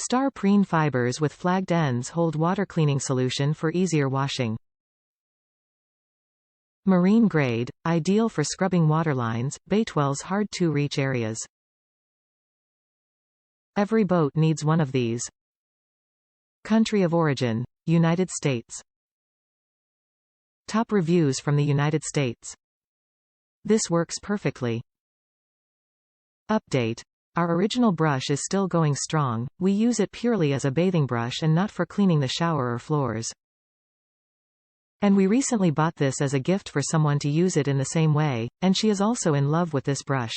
Star Prene fibers with flagged ends hold water cleaning solution for easier washing. Marine grade, ideal for scrubbing waterlines, Baitwells hard-to-reach areas. Every boat needs one of these. Country of origin, United States. Top reviews from the United States. This works perfectly. Update. Our original brush is still going strong, we use it purely as a bathing brush and not for cleaning the shower or floors. And we recently bought this as a gift for someone to use it in the same way, and she is also in love with this brush.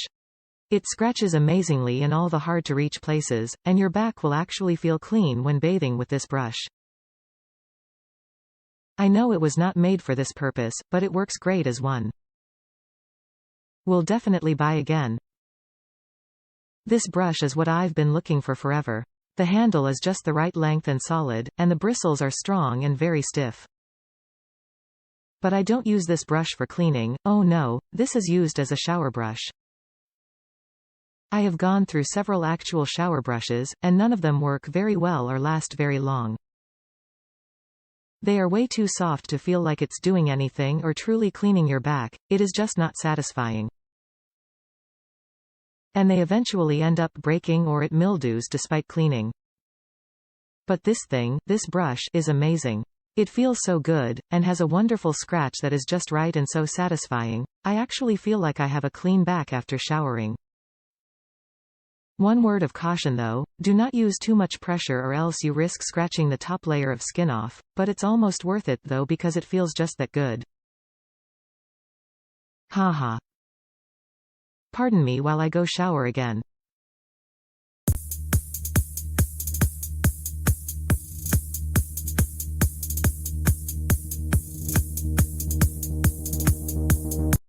It scratches amazingly in all the hard-to-reach places, and your back will actually feel clean when bathing with this brush. I know it was not made for this purpose, but it works great as one. Will definitely buy again. This brush is what I've been looking for forever. The handle is just the right length and solid, and the bristles are strong and very stiff. But I don't use this brush for cleaning, oh no, this is used as a shower brush. I have gone through several actual shower brushes, and none of them work very well or last very long. They are way too soft to feel like it's doing anything or truly cleaning your back, it is just not satisfying. And they eventually end up breaking or it mildews despite cleaning. But this brush, is amazing. It feels so good, and has a wonderful scratch that is just right and so satisfying. I actually feel like I have a clean back after showering. One word of caution though, do not use too much pressure or else you risk scratching the top layer of skin off, but it's almost worth it though because it feels just that good. Haha. Pardon me while I go shower again.